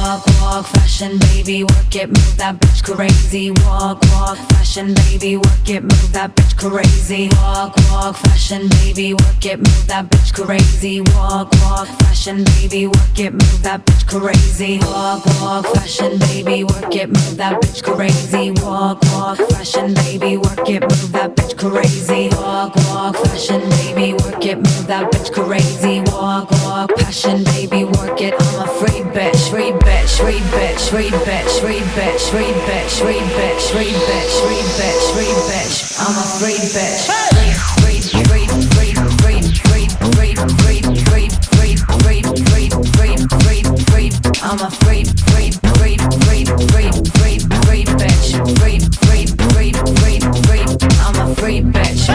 Walk, walk, fashion, baby, work it, move that bitch crazy. Walk, walk, fashion, baby, work it, move that bitch crazy. Walk, walk, fashion, baby, work it, move that bitch crazy. Walk, walk, fashion, baby, work it, move that bitch crazy. Walk, walk, fashion, baby, work it, move that bitch crazy. Walk, walk, fashion, baby, work it, move that bitch crazy. Walk, walk, fashion, baby, work it, move that bitch crazy. Walk, walk, passion, baby, work it. I'm a free bitch, free bitch, free bitch, free bitch, free bitch, free bitch, free bitch, free bitch, free bitch, free bitch. I'm a free bitch. Free, free, free, free, free, free, free, free, free, free, free, free, free, free, free. I'm a free, free, free, free, free, free, free bitch. Free, free, free, free, free. I'm a free bitch.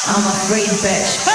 I'm a free bitch.